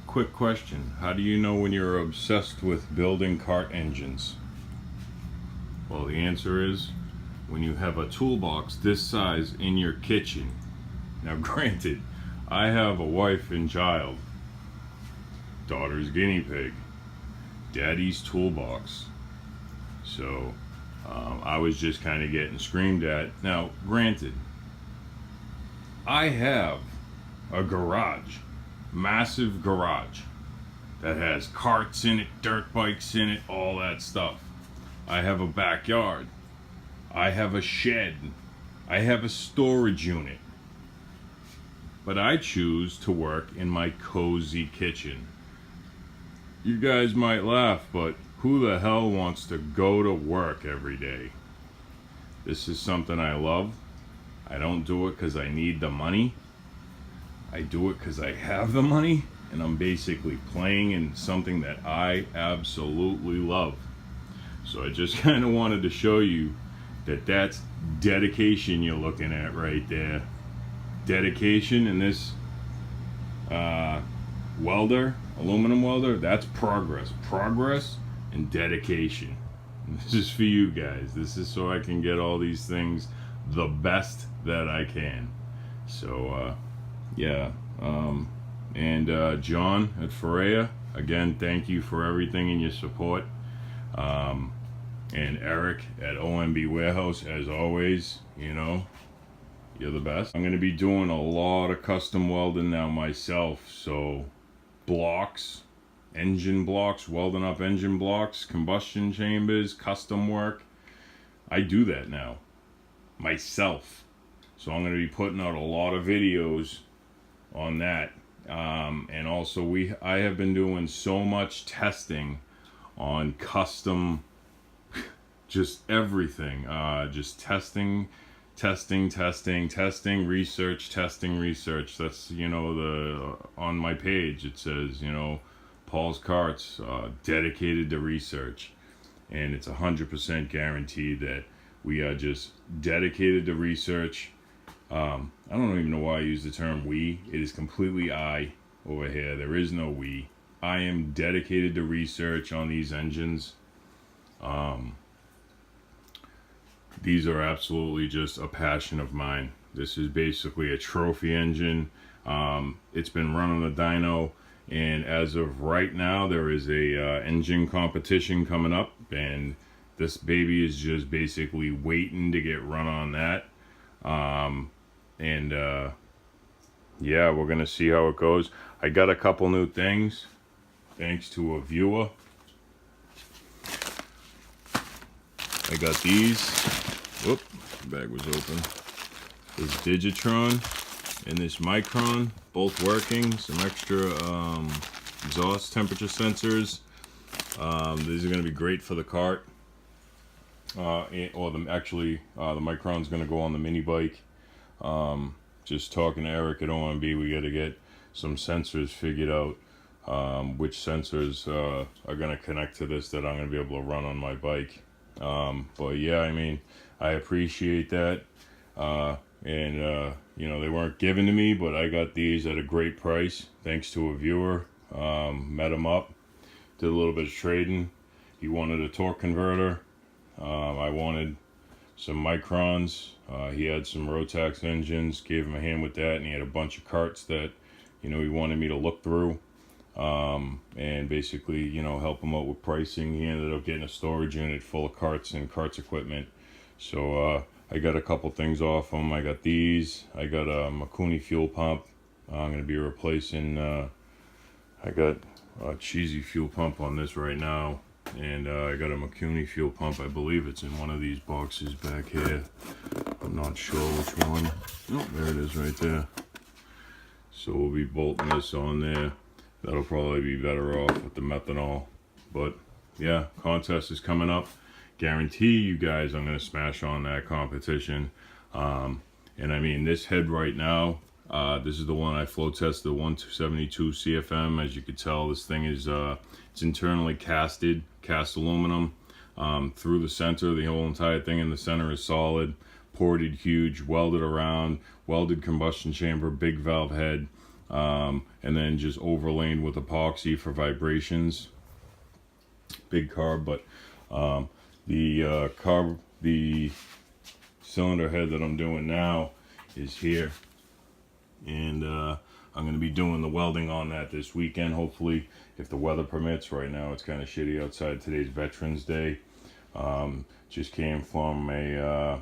Quick question. How do you know when you're obsessed with building kart engines? Well, the answer is when you have a toolbox this size in your kitchen. Now, granted, I have a wife and child, daughter's guinea pig, daddy's toolbox. So I was just kind of getting screamed at. Now, granted, I have a garage, massive garage, that has carts in it, dirt bikes in it, all that stuff. I have a backyard. I have a shed. I have a storage unit. But I choose to work in my cozy kitchen. You guys might laugh, but who the hell wants to go to work every day? This is something I love. I don't do it because I need the money. I do it because I have the money, and I'm basically playing in something that I absolutely love. So I just kind of wanted to show you that that's dedication you're looking at right there. Dedication in this welder, aluminum welder, that's progress. Progress and dedication. And this is for you guys. This is so I can get all these things the best that I can. So yeah, and John at Ferreira, again, thank you for everything and your support. And Eric at OMB Warehouse, as always, you know, you're the best. I'm going to be doing a lot of custom welding now myself. So blocks, engine blocks, welding up engine blocks, combustion chambers, custom work. I do that now myself. So I'm going to be putting out a lot of videos on that. And also I have been doing so much testing on custom, just everything, just testing, research, that's, you know, on my page it says, you know, Paul's Karts, dedicated to research, and it's 100% guaranteed that we are just dedicated to research. I don't even know why I use the term we. It is completely I over here. There is no we. I am dedicated to research on these engines. These are absolutely just a passion of mine. This is basically a trophy engine. It's been run on a dyno, and as of right now, there is a engine competition coming up, and this baby is just basically waiting to get run on that. Yeah, we're gonna see how it goes. I got a couple new things, thanks to a viewer. I got these. Whoop, the bag was open. This Digitron and this Micron, both working. Some extra exhaust temperature sensors. These are going to be great for the kart. The Micron's going to go on the mini bike. Just talking to Eric at OMB, we got to get some sensors figured out. Which sensors are going to connect to this that I'm going to be able to run on my bike. But yeah, I mean, I appreciate that. You know, they weren't given to me, but I got these at a great price thanks to a viewer. Met him up, did a little bit of trading. He wanted a torque converter. I wanted some Microns. He had some Rotax engines, gave him a hand with that, and he had a bunch of carts that, you know, he wanted me to look through. And basically, you know, help him out with pricing. He ended up getting a storage unit full of carts and carts equipment. So I got a couple things off him. I got these. I got a Makuni fuel pump. I'm going to be replacing, I got a cheesy fuel pump on this right now. And I got a Makuni fuel pump. I believe it's in one of these boxes back here. I'm not sure which one. Oh, there it is right there. So we'll be bolting this on there. That'll probably be better off with the methanol. But yeah, contest is coming up. Guarantee you guys I'm going to smash on that competition. And I mean, this head right now, this is the one I flow tested, the 172 CFM. As you can tell, this thing is it's internally cast aluminum through the center. The whole entire thing in the center is solid, ported huge, welded around, welded combustion chamber, big valve head. and then just overlaid with epoxy for vibrations. Big carb, but the cylinder head that I'm doing now is here, and I'm going to be doing the welding on that this weekend, hopefully, if the weather permits. Right now it's kind of shitty outside. Today's Veterans Day. Just came from a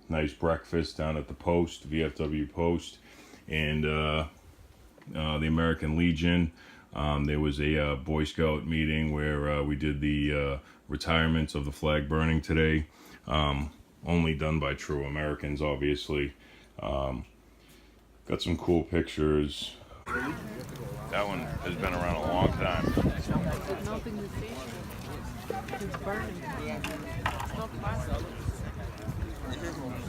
nice breakfast down at the Post, VFW Post, and the American Legion. There was a Boy Scout meeting where we did the retirements of the flag burning today. Only done by true Americans, obviously. Got some cool pictures. That one has been around a long time. There's nothing to see. It's burning. It's not plastic.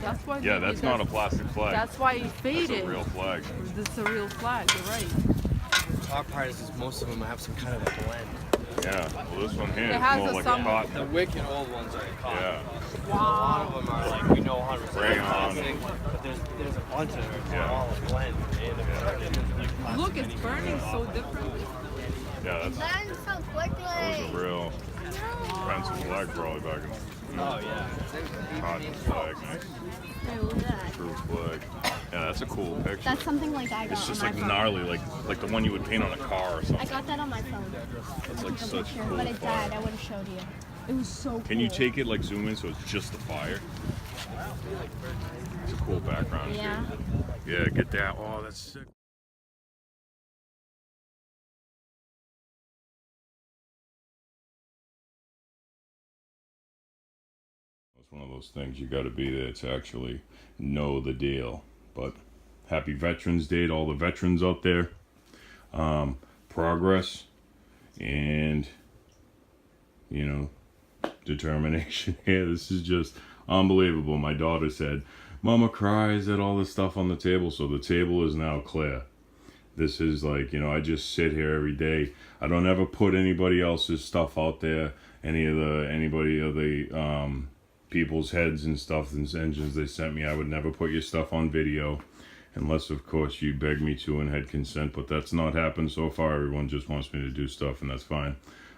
That's why. Yeah, that's not a plastic flag. That's why it faded. That's a real flag. This is a real flag. You're right. The top part is most of them have some kind of a blend. Yeah, well, this one here It is has more a like some- a cotton. The wicked old ones are cotton. Yeah. A lot of them are like, we know 100% Rayon. plastic, but there's a bunch of them that Yeah. are all a blend. And Look, it's burning so differently. Yeah, Burn so that was a quickly. real expensive flag probably back in oh yeah. cotton flag. Nice. Hey, look at that. True flag. Yeah, that's a cool picture. That's something like I got It's just on like my phone. gnarly, like the one you would paint on a car or I something. got that on my phone. It's like The such picture, cool but it fire. died. I would have showed you. It was so cool. Can you take it like zoom in so it's just the fire? It's a cool background. Yeah. Too. Yeah, get that. Oh, that's sick. It's one of those things you got to be there to actually know the deal. But happy Veterans Day to all the veterans out there. Progress and, you know, determination here. This is just unbelievable. My daughter said, Mama cries at all the stuff on the table, so the table is now clear. This is like, you know, I just sit here every day. I don't ever put anybody else's stuff out there, anybody of the people's heads and stuff and engines they sent me. I would never put your stuff on video unless, of course, you beg me to and had consent, but that's not happened so far. Everyone just wants me to do stuff, and that's fine.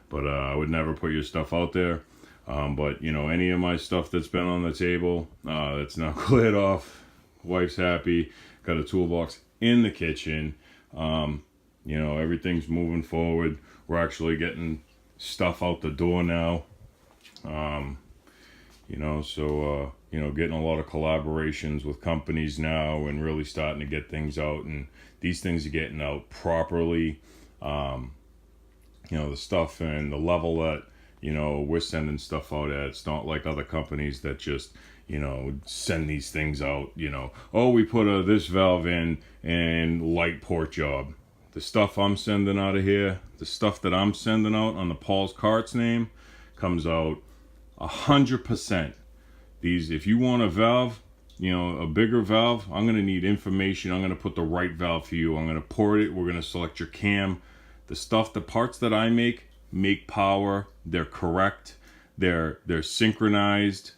But I would never put your stuff out there. But, you know, any of my stuff that's been on the table, that's now cleared off. Wife's happy. Got a toolbox in the kitchen. You know, everything's moving forward. We're actually getting stuff out the door now. You know, so, you know, getting a lot of collaborations with companies now and really starting to get things out. And these things are getting out properly. You know, the stuff and the level that, you know, we're sending stuff out at. It's not like other companies that just, you know, send these things out, you know. Oh, we put this valve in and light port job. The stuff I'm sending out of here, the stuff that I'm sending out on the Paul's Karts name comes out 100%. These, if you want a valve, you know, a bigger valve, I'm going to need information. I'm going to put the right valve for you. I'm going to port it. We're going to select your cam. The stuff, the parts that I make power. They're correct. They're synchronized,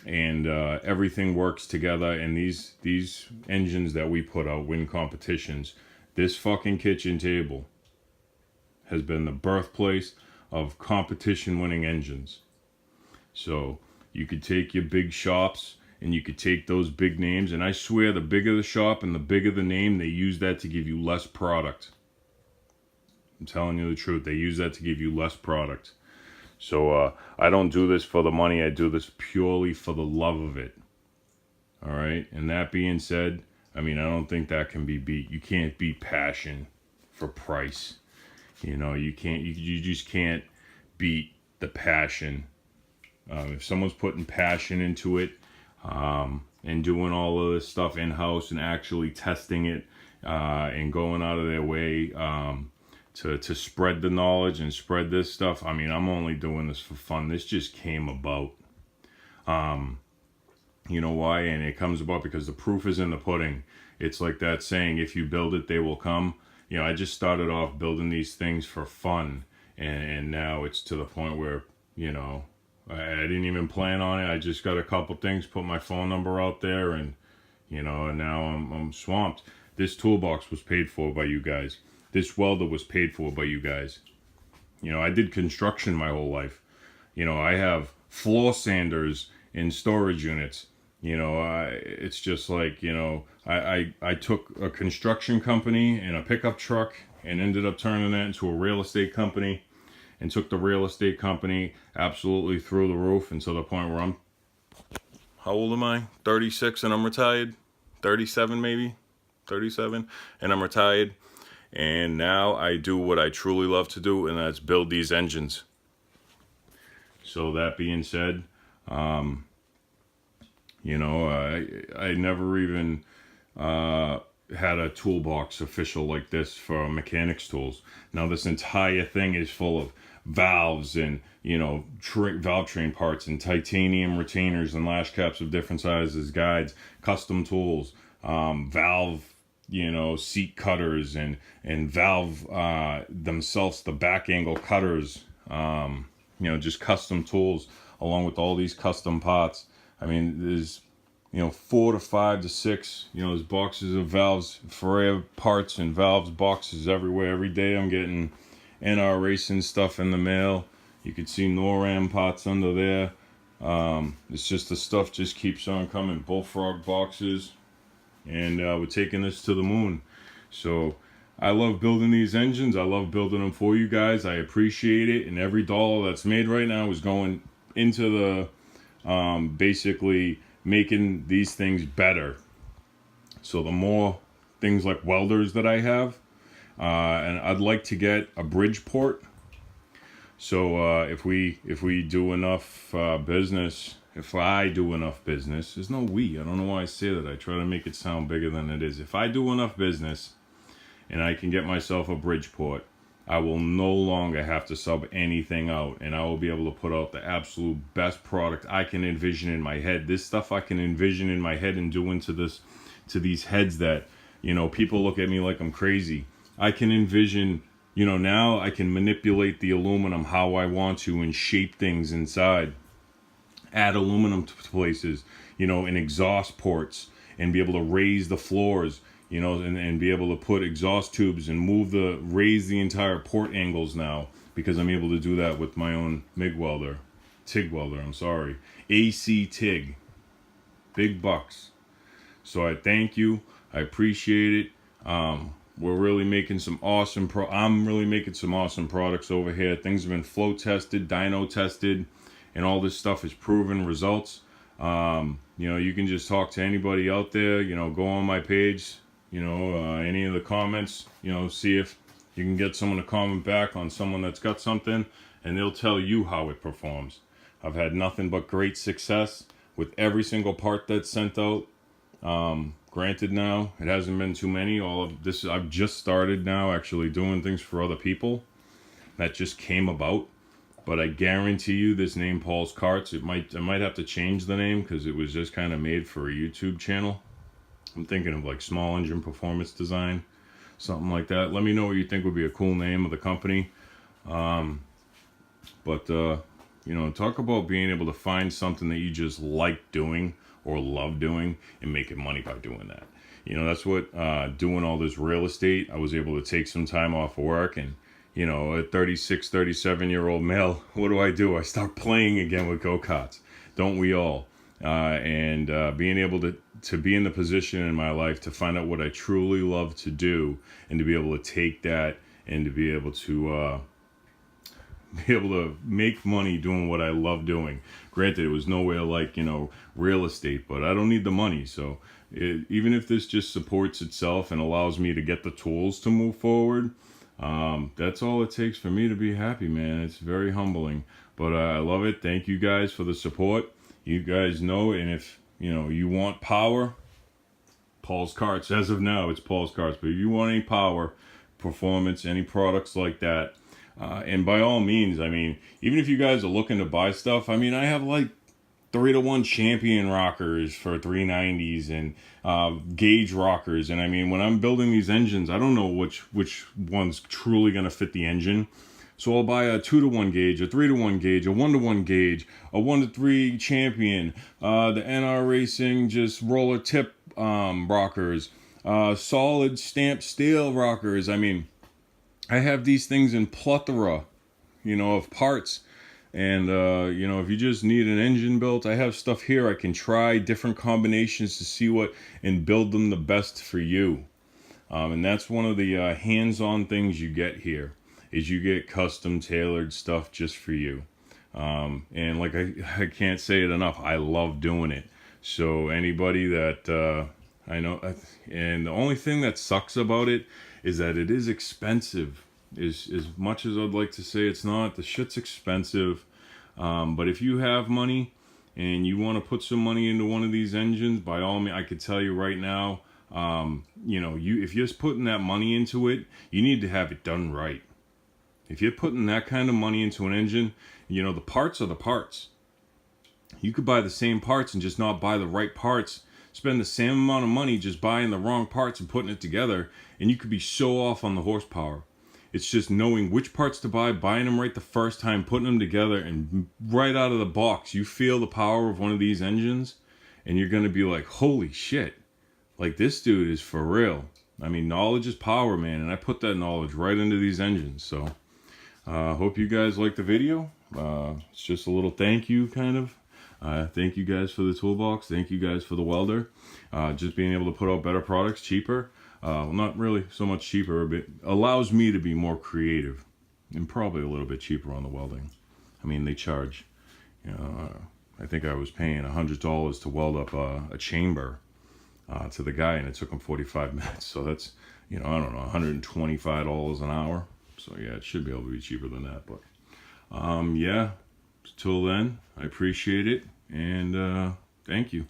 and everything works together. And these engines that we put out win competitions. This fucking kitchen table has been the birthplace of competition-winning engines. So you could take your big shops and you could take those big names, and I swear the bigger the shop and the bigger the name, they use that to give you less product. I'm telling you the truth. They use that to give you less product. So I don't do this for the money. I do this purely for the love of it. All right. And that being said, I mean, I don't think that can be beat. You can't beat passion for price. You know, you can't. You just can't beat the passion. If someone's putting passion into it and doing all of this stuff in house and actually testing it and going out of their way. To spread the knowledge and spread this stuff. I mean, I'm only doing this for fun. This just came about. You know why? And it comes about because the proof is in the pudding. It's like that saying, if you build it, they will come. You know, I just started off building these things for fun. And now it's to the point where, you know, I didn't even plan on it. I just got a couple things, put my phone number out there, and, you know, and now I'm swamped. This toolbox was paid for by you guys. This welder was paid for by you guys. You know, I did construction my whole life. You know, I have floor sanders in storage units. You know, it's just like, you know, I took a construction company and a pickup truck and ended up turning that into a real estate company, and took the real estate company absolutely through the roof, and to the point where I'm, how old am I? 36 and I'm retired. 37 maybe, 37, and I'm retired. And now I do what I truly love to do, and that's build these engines. So that being said, you know, I never even had a toolbox official like this for mechanics tools. Now this entire thing is full of valves and, you know, valve train parts and titanium retainers and lash caps of different sizes, guides, custom tools, valve, you know, seat cutters and valve themselves, the back angle cutters, you know, just custom tools, along with all these custom pots. I mean, there's, you know, 4 to 5 to 6, you know, there's boxes of valves, Ferrari parts and valves boxes everywhere. Every day I'm getting NR Racing stuff in the mail. You can see NORAM pots under there. It's just the stuff just keeps on coming. Bullfrog boxes. And we're taking this to the moon. So I love building these engines. I love building them for you guys. I appreciate it. And every dollar that's made right now is going into the basically making these things better. So the more things like welders that I have, and I'd like to get a Bridgeport. So if we do enough business, if I do enough business, there's no we. I don't know why I say that. I try to make it sound bigger than it is. If I do enough business and I can get myself a Bridgeport, I will no longer have to sub anything out, and I will be able to put out the absolute best product I can envision in my head. This stuff I can envision in my head and do into these heads that, you know, people look at me like I'm crazy. I can envision, you know, now I can manipulate the aluminum how I want to and shape things inside. Add aluminum to places, you know, and exhaust ports, and be able to raise the floors, you know, and be able to put exhaust tubes and raise the entire port angles now, because I'm able to do that with my own TIG welder, AC TIG, big bucks. So I thank you. I appreciate it. We're really making some awesome I'm really making some awesome products over here. Things have been flow tested, dyno tested, and all this stuff is proven results. You know, you can just talk to anybody out there, you know, go on my page, you know, any of the comments, you know, see if you can get someone to comment back on someone that's got something, and they'll tell you how it performs. I've had nothing but great success with every single part that's sent out. Granted, now it hasn't been too many. All of this, I've just started now actually doing things for other people. That just came about. But I guarantee you, this name Paul's Karts, I might have to change the name, because it was just kind of made for a YouTube channel. I'm thinking of like Small Engine Performance Design, something like that. Let me know what you think would be a cool name of the company. You know, talk about being able to find something that you just like doing or love doing and making money by doing that. You know, that's what doing all this real estate, I was able to take some time off of work, and, you know, a 36, 37-year-old male, what do? I start playing again with go-karts. Don't we all? Being able to be in the position in my life to find out what I truly love to do, and to be able to take that and to be able to make money doing what I love doing. Granted, it was nowhere like, you know, real estate, but I don't need the money. So even if this just supports itself and allows me to get the tools to move forward, that's all it takes for me to be happy, man. It's very humbling, but I love it. Thank you guys for the support. You guys know, and if, you know, you want power, Paul's Karts. As of now, it's Paul's Karts. But if you want any power, performance, any products like that, and by all means, I mean, even if you guys are looking to buy stuff, I mean, I have like 3-to-1 champion rockers for 390s and gauge rockers. And I mean, when I'm building these engines, I don't know which one's truly going to fit the engine. So I'll buy a 2-to-1 gauge, a 3-to-1 gauge, a 1-to-1 gauge, a 1-to-3 champion, the NR Racing just roller tip rockers, solid stamped steel rockers. I mean, I have these things in plethora, of parts. And, if you just need an engine built, I have stuff here. I can try different combinations to see what and build them the best for you. And that's one of the hands-on things you get here, is you get custom tailored stuff just for you. And like I can't say it enough, I love doing it. So anybody that I know, and the only thing that sucks about it is that it is expensive. As much as I'd like to say it's not, the shit's expensive. But if you have money and you want to put some money into one of these engines, by all means, I could tell you right now, if you're just putting that money into it, you need to have it done right. If you're putting that kind of money into an engine, the parts are the parts. You could buy the same parts and just not buy the right parts, spend the same amount of money just buying the wrong parts and putting it together, and you could be so off on the horsepower. It's just knowing which parts to buy, buying them right the first time, putting them together, and right out of the box, you feel the power of one of these engines, and you're going to be like, holy shit, like this dude is for real. I mean, knowledge is power, man, and I put that knowledge right into these engines. So, hope you guys like the video. It's just a little thank you, kind of. Thank you guys for the toolbox. Thank you guys for the welder. Just being able to put out better products, cheaper. Not really so much cheaper, but allows me to be more creative, and probably a little bit cheaper on the welding. I mean, they charge, I think I was paying $100 to weld up a chamber to the guy, and it took him 45 minutes. So that's, I don't know, $125 an hour. So yeah, it should be able to be cheaper than that. But yeah, till then, I appreciate it, and thank you.